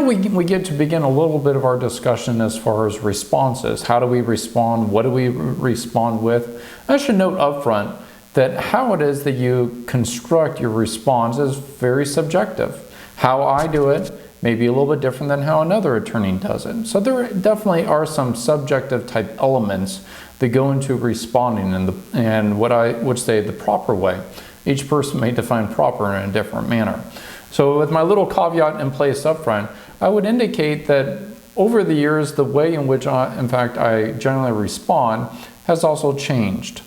we get to begin a little bit of our discussion as far as responses. How do we respond? What do we respond with? I should note up front that how it is that you construct your response is very subjective. How I do it may be a little bit different than how another attorney does it. So there definitely are some subjective type elements that go into responding and what I would say the proper way. Each person may define proper in a different manner. So with my little caveat in place up front, I would indicate that over the years, the way in which I generally respond has also changed.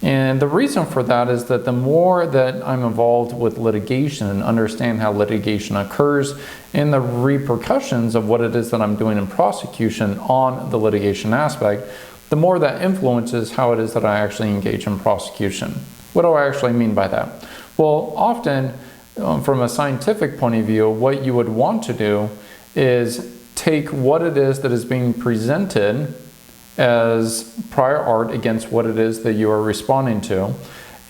And the reason for that is that the more that I'm involved with litigation and understand how litigation occurs and the repercussions of what it is that I'm doing in prosecution on the litigation aspect, the more that influences how it is that I actually engage in prosecution. What do I actually mean by that? Well, often from a scientific point of view, what you would want to do is take what it is that is being presented as prior art against what it is that you are responding to.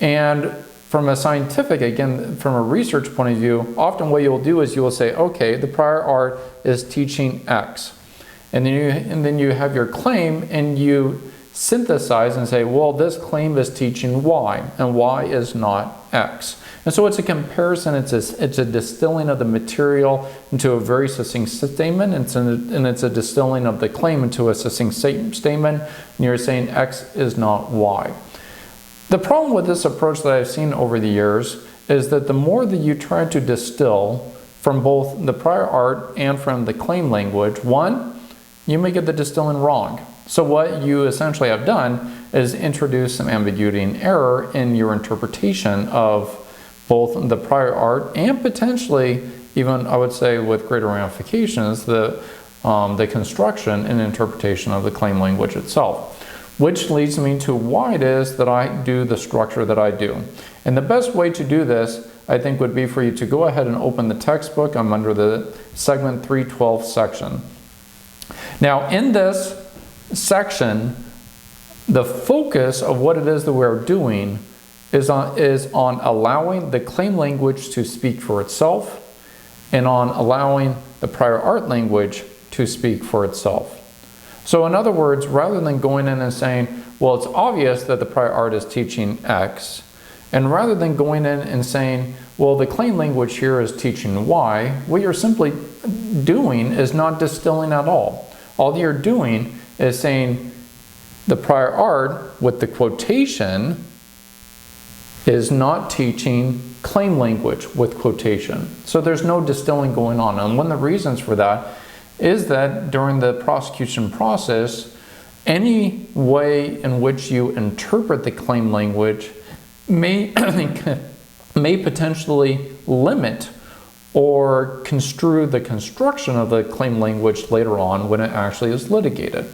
And from a scientific, again, from a research point of view, often what you'll do is you will say, okay, the prior art is teaching X. And then you have your claim and you synthesize and say, well, this claim is teaching Y, and Y is not X. And so it's a comparison, it's a distilling of the material into a very succinct statement, and it's a distilling of the claim into a succinct statement, and you're saying X is not Y. The problem with this approach that I've seen over the years is that the more that you try to distill from both the prior art and from the claim language, one, you may get the distilling wrong. So what you essentially have done is introduce some ambiguity and error in your interpretation of both the prior art and potentially even, I would say, with greater ramifications, the construction and interpretation of the claim language itself, which leads me to why it is that I do the structure that I do. And the best way to do this, I think, would be for you to go ahead and open the textbook. I'm under the segment 312 section. Now, in this section, the focus of what it is that we're doing is on allowing the claim language to speak for itself and on allowing the prior art language to speak for itself. So in other words, rather than going in and saying, well, it's obvious that the prior art is teaching X, and rather than going in and saying, well, the claim language here is teaching Y, what you're simply doing is not distilling at all. All you're doing is saying the prior art with the quotation is not teaching claim language with quotation. So there's no distilling going on. And one of the reasons for that is that during the prosecution process, any way in which you interpret the claim language may potentially limit or construe the construction of the claim language later on when it actually is litigated.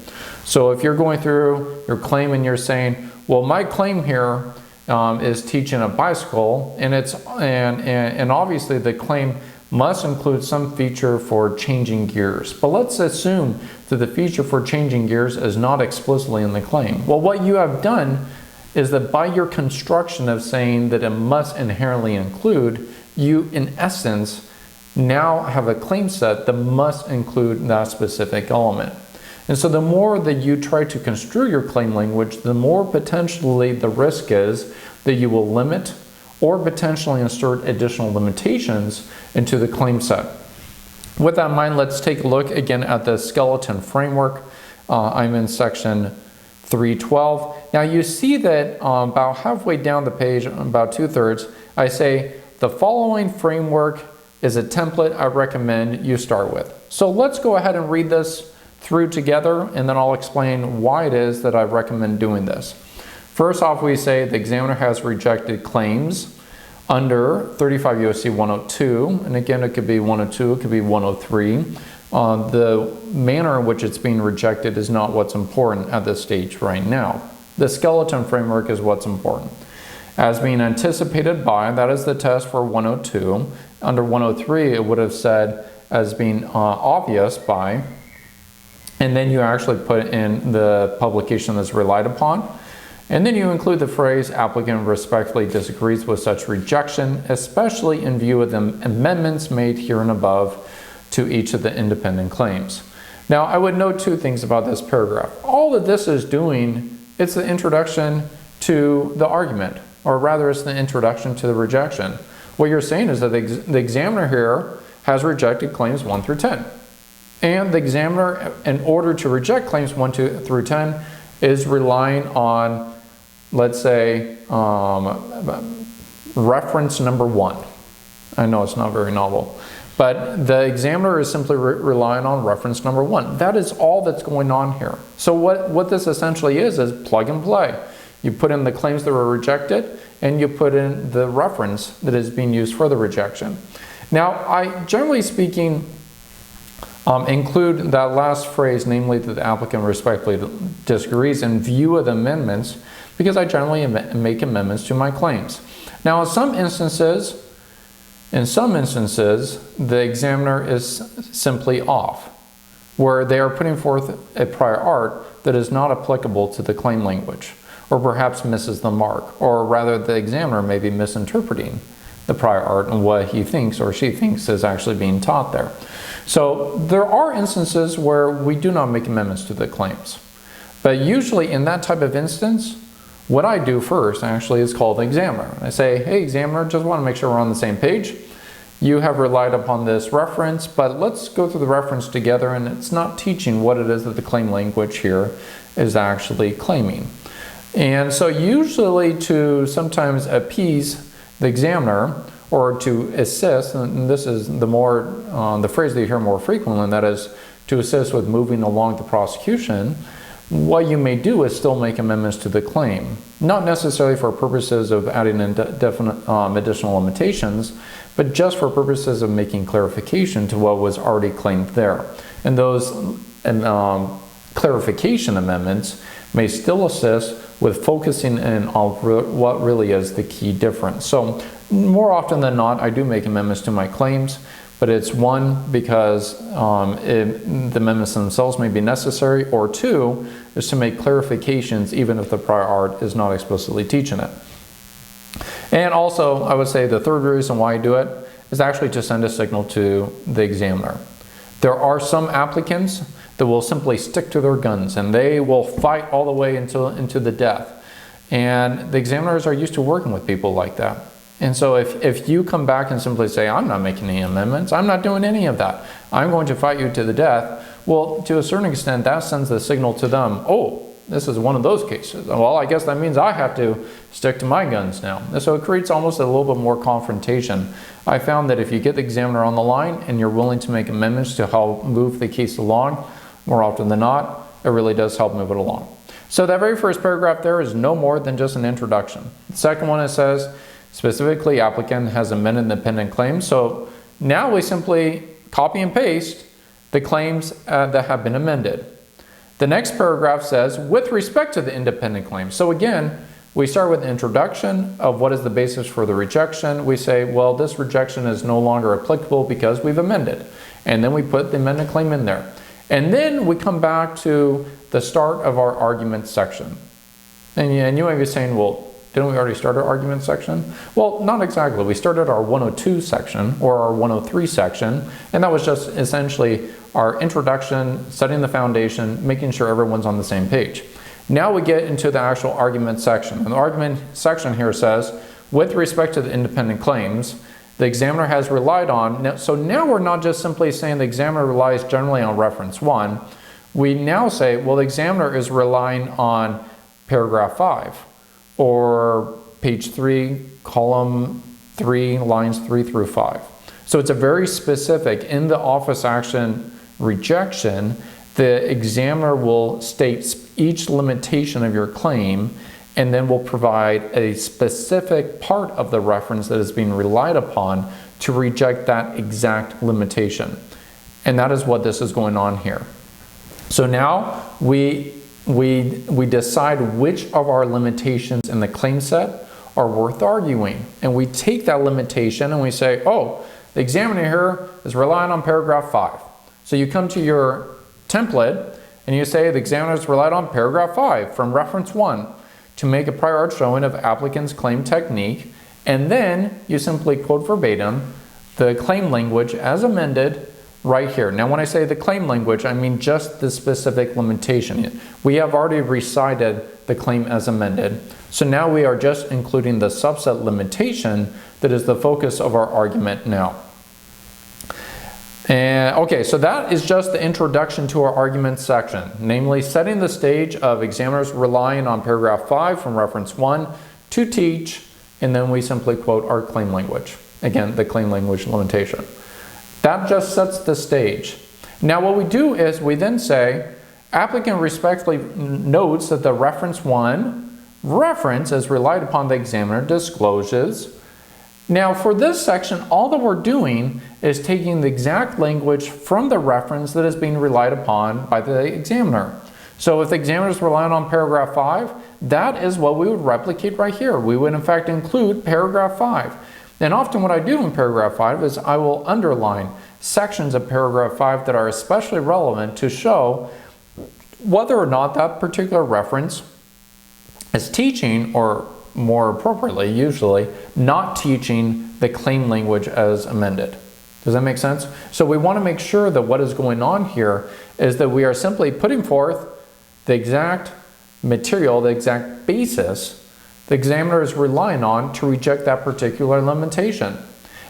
So if you're going through your claim and you're saying, well, my claim here is teaching a bicycle, and obviously the claim must include some feature for changing gears. But let's assume that the feature for changing gears is not explicitly in the claim. Well, what you have done is that by your construction of saying that it must inherently include, you in essence now have a claim set that must include that specific element. And so the more that you try to construe your claim language, the more potentially the risk is that you will limit or potentially insert additional limitations into the claim set. With that in mind, let's take a look again at the skeleton framework. I'm in section 312. Now you see that about halfway down the page, about 2/3, I say the following framework is a template I recommend you start with. So let's go ahead and read this through together, and then I'll explain why it is that I recommend doing this. First off, we say the examiner has rejected claims under 35 U.S.C. 102, and again, it could be 102, it could be 103. The manner in which it's being rejected is not what's important at this stage right now. The skeleton framework is what's important. As being anticipated by, that is the test for 102. Under 103, it would have said as being obvious by, and then you actually put in the publication that's relied upon. And then you include the phrase, applicant respectfully disagrees with such rejection, especially in view of the amendments made here and above to each of the independent claims. Now, I would note two things about this paragraph. All that this is doing, it's the introduction to the argument, or rather it's the introduction to the rejection. What you're saying is that the examiner here has rejected claims 1 through 10. And the examiner, in order to reject claims 1 through 10, is relying on, let's say, reference number 1. I know it's not very novel, but the examiner is simply relying on reference number 1. That is all that's going on here. So what this essentially is plug and play. You put in the claims that were rejected, and you put in the reference that is being used for the rejection. Now, I, generally speaking, include that last phrase, namely that the applicant respectfully disagrees in view of the amendments, because I generally make amendments to my claims. Now, in some instances, the examiner is simply off, where they are putting forth a prior art that is not applicable to the claim language, or perhaps misses the mark, or rather the examiner may be misinterpreting the prior art and what he thinks or she thinks is actually being taught there. So there are instances where we do not make amendments to the claims. But usually in that type of instance, what I do first actually is call the examiner. I say, hey examiner, just want to make sure we're on the same page. You have relied upon this reference, but let's go through the reference together, and it's not teaching what it is that the claim language here is actually claiming. And so usually to sometimes appease the examiner or to assist, and this is the phrase that you hear more frequently, and that is to assist with moving along the prosecution, what you may do is still make amendments to the claim. Not necessarily for purposes of adding in additional limitations, but just for purposes of making clarification to what was already claimed there. And those clarification amendments may still assist with focusing in on what really is the key difference. So more often than not, I do make amendments to my claims, but it's one, because the amendments themselves may be necessary, or two, is to make clarifications even if the prior art is not explicitly teaching it. And also, I would say the third reason why I do it is actually to send a signal to the examiner. There are some applicants that will simply stick to their guns, and they will fight all the way into the death. And the examiners are used to working with people like that. And so if you come back and simply say, I'm not making any amendments, I'm not doing any of that, I'm going to fight you to the death, well, to a certain extent, that sends the signal to them, oh, this is one of those cases. Well, I guess that means I have to stick to my guns now. And so it creates almost a little bit more confrontation. I found that if you get the examiner on the line and you're willing to make amendments to help move the case along, more often than not, it really does help move it along. So that very first paragraph there is no more than just an introduction. The second one, it says, specifically, applicant has amended the pending claims. So now we simply copy and paste the claims that have been amended. The next paragraph says, with respect to the independent claims. So again, we start with the introduction of what is the basis for the rejection. We say, well, this rejection is no longer applicable because we've amended. And then we put the amended claim in there. And then we come back to the start of our argument section. And you might be saying, well, didn't we already start our argument section? Well, not exactly. We started our 102 section or our 103 section, and that was just essentially our introduction, setting the foundation, making sure everyone's on the same page. Now we get into the actual argument section. And the argument section here says, with respect to the independent claims, the examiner has relied on, so now we're not just simply saying the examiner relies generally on reference 1. We now say, well, the examiner is relying on paragraph 5. Or page 3, column 3, lines 3 through 5. So it's a very specific, in the office action rejection, the examiner will state each limitation of your claim and then will provide a specific part of the reference that is being relied upon to reject that exact limitation. And that is what this is going on here. So now we decide which of our limitations in the claim set are worth arguing. And we take that limitation and we say, oh, the examiner here is relying on paragraph 5. So you come to your template and you say the examiner has relied on paragraph 5 from reference 1 to make a prior art showing of applicant's claim technique. And then you simply quote verbatim the claim language as amended right here. Now when I say the claim language, I mean just the specific limitation. We have already recited the claim as amended, so now we are just including the subset limitation that is the focus of our argument now. And okay, so that is just the introduction to our argument section, namely setting the stage of examiners relying on paragraph 5 from reference 1 to teach, and then we simply quote our claim language. Again, the claim language limitation. That just sets the stage. Now what we do is we then say, applicant respectfully notes that the reference 1 reference as relied upon the examiner discloses. Now for this section, all that we're doing is taking the exact language from the reference that is being relied upon by the examiner. So if the examiner is relying on paragraph 5, that is what we would replicate right here. We would in fact include paragraph 5. And often what I do in paragraph 5 is I will underline sections of paragraph 5 that are especially relevant to show whether or not that particular reference is teaching, or more appropriately, usually, not teaching the claim language as amended. Does that make sense? So we want to make sure that what is going on here is that we are simply putting forth the exact material, the exact basis the examiner is relying on to reject that particular limitation.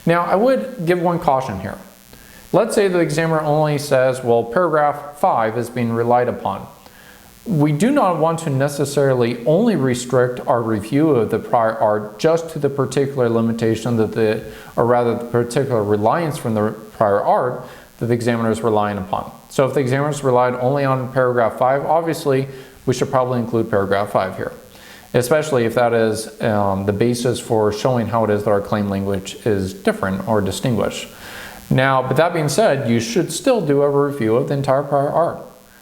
Now, I would give one caution here. Let's say the examiner only says, well, paragraph 5 is being relied upon. We do not want to necessarily only restrict our review of the prior art just to the particular limitation that or rather the particular reliance from the prior art that the examiner is relying upon. So if the examiner is relied only on paragraph 5, obviously we should probably include paragraph 5 here, especially if that is the basis for showing how it is that our claim language is different or distinguished. Now, but that being said, you should still do a review of the entire prior art.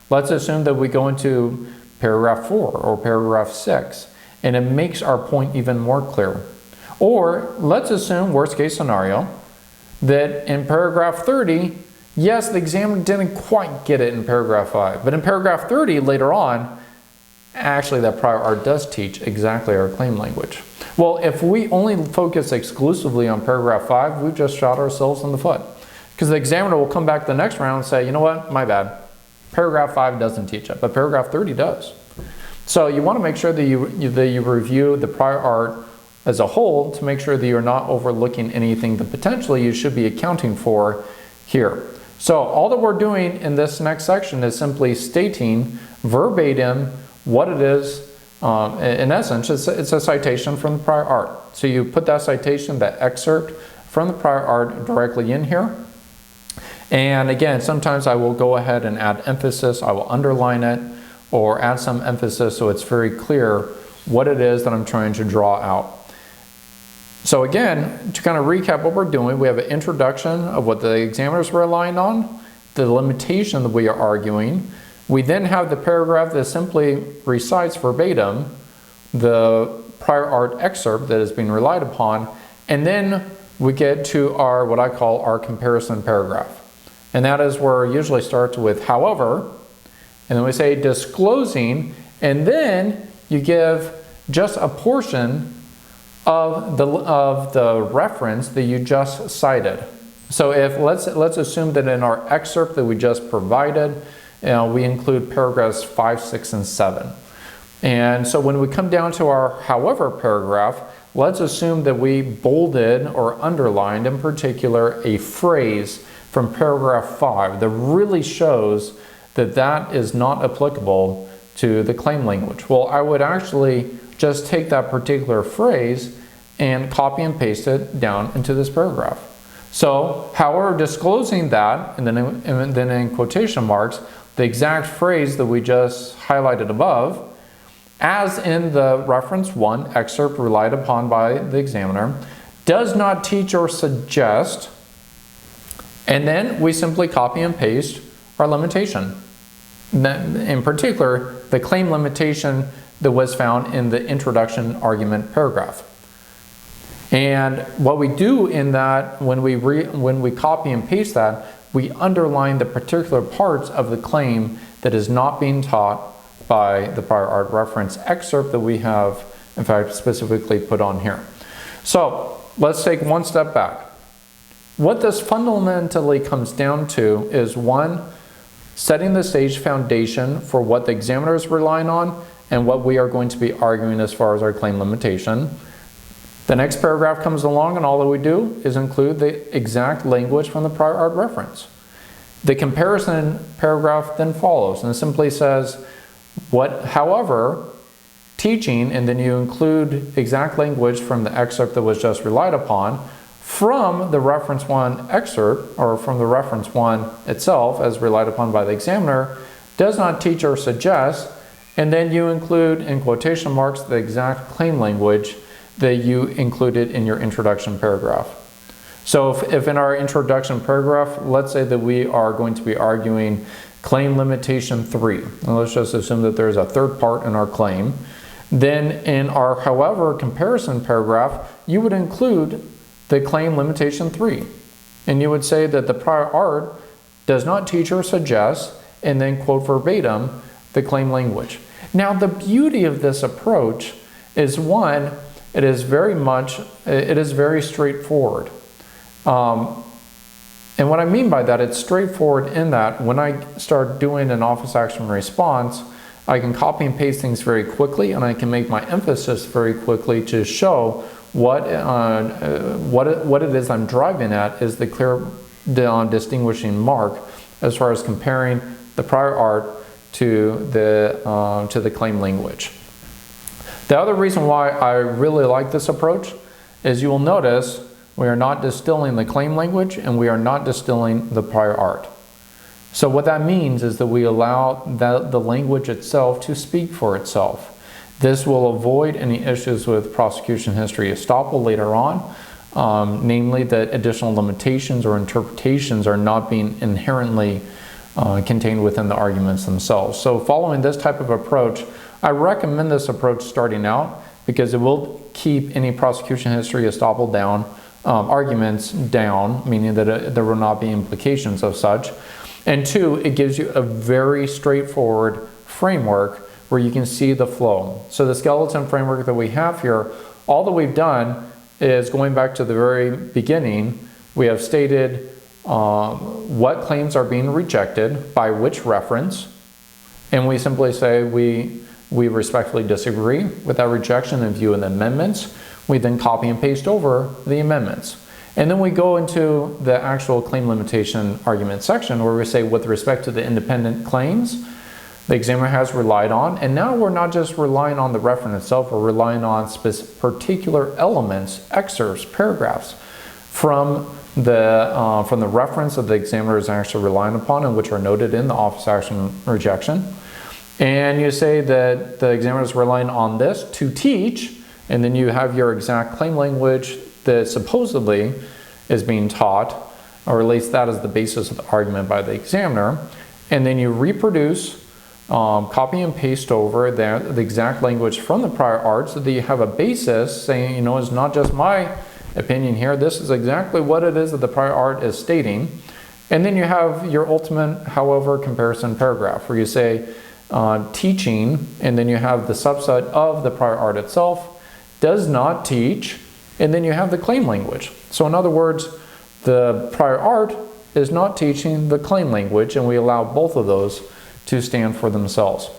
Let's assume that we go into paragraph 4 or paragraph 6, and it makes our point even more clear. Or let's assume, worst case scenario, that in paragraph 30, yes, the examiner didn't quite get it in paragraph 5, but in paragraph 30 later on, actually that prior art does teach exactly our claim language. Well, if we only focus exclusively on paragraph 5, we've just shot ourselves in the foot. Because the examiner will come back the next round and say, you know what, my bad. Paragraph 5 doesn't teach it, but paragraph 30 does. So you want to make sure that you review the prior art as a whole to make sure that you're not overlooking anything that potentially you should be accounting for here. So all that we're doing in this next section is simply stating verbatim what it is. In essence, it's a citation from the prior art. So you put that citation, that excerpt from the prior art directly in here. And again, sometimes I will go ahead and add emphasis. I will underline it or add some emphasis so it's very clear what it is that I'm trying to draw out. So again, to kind of recap what we're doing, we have an introduction of what the examiner is relying on, the limitation that we are arguing. We then have the paragraph that simply recites verbatim the prior art excerpt that is being relied upon, and then we get to our, what I call our comparison paragraph. And that is where it usually starts with however, and then we say disclosing, and then you give just a portion of the reference that you just cited. So if let's assume that in our excerpt that we just provided, we include paragraphs 5, 6, and 7. And so when we come down to our however paragraph, let's assume that we bolded or underlined in particular a phrase from paragraph 5 that really shows that that is not applicable to the claim language. Well, I would actually just take that particular phrase and copy and paste it down into this paragraph. So, however, disclosing that, and then in quotation marks, the exact phrase that we just highlighted above, as in the reference 1 excerpt relied upon by the examiner, does not teach or suggest, and then we simply copy and paste our limitation. In particular, the claim limitation that was found in the introduction argument paragraph. And what we do in that, when we copy and paste that, we underline the particular parts of the claim that is not being taught by the prior art reference excerpt that we have, in fact, specifically put on here. So let's take one step back. What this fundamentally comes down to is, one, setting the stage foundation for what the examiner is relying on and what we are going to be arguing as far as our claim limitation. The next paragraph comes along, and all that we do is include the exact language from the prior art reference. The comparison paragraph then follows and simply says, however, teaching, and then you include exact language from the excerpt that was just relied upon from the reference 1 excerpt, or from the reference 1 itself as relied upon by the examiner, does not teach or suggest, and then you include in quotation marks the exact claim language that you included in your introduction paragraph. So if in our introduction paragraph, let's say that we are going to be arguing claim limitation 3, and let's just assume that there's a third part in our claim, then in our however comparison paragraph, you would include the claim limitation 3. And you would say that the prior art does not teach or suggest, and then quote verbatim the claim language. Now, the beauty of this approach is, one, it is very straightforward. And what I mean by that, it's straightforward in that when I start doing an office action response, I can copy and paste things very quickly, and I can make my emphasis very quickly to show what it is I'm driving at is the clear distinguishing mark as far as comparing the prior art to the claim language. The other reason why I really like this approach is you will notice we are not distilling the claim language and we are not distilling the prior art. So what that means is that we allow the language itself to speak for itself. This will avoid any issues with prosecution history estoppel later on, namely that additional limitations or interpretations are not being inherently contained within the arguments themselves. So following this type of approach, I recommend this approach starting out because it will keep any prosecution history estoppel down, arguments down, meaning that there will not be implications of such. And two, it gives you a very straightforward framework where you can see the flow. So the skeleton framework that we have here, all that we've done is going back to the very beginning, we have stated what claims are being rejected by which reference, and we simply say we respectfully disagree with that rejection and view in the amendments. We then copy and paste over the amendments. And then we go into the actual claim limitation argument section where we say with respect to the independent claims the examiner has relied on, and now we're not just relying on the reference itself, we're relying on particular elements, excerpts, paragraphs from the reference that the examiner is actually relying upon and which are noted in the office action rejection. And you say that the examiner is relying on this to teach, and then you have your exact claim language that supposedly is being taught, or at least that is the basis of the argument by the examiner, and then you reproduce, copy and paste over the exact language from the prior art so that you have a basis saying, you know, it's not just my opinion here, this is exactly what it is that the prior art is stating. And then you have your ultimate, however, comparison paragraph where you say teaching, and then you have the subset of the prior art itself, does not teach, and then you have the claim language. So in other words, the prior art is not teaching the claim language, and we allow both of those to stand for themselves.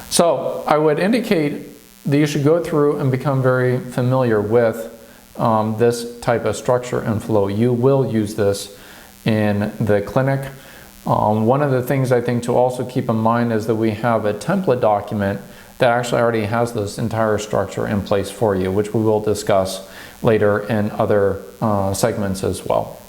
So I would indicate that you should go through and become very familiar with this type of structure and flow. You will use this in the clinic. One of the things I think to also keep in mind is that we have a template document that actually already has this entire structure in place for you, which we will discuss later in other segments as well.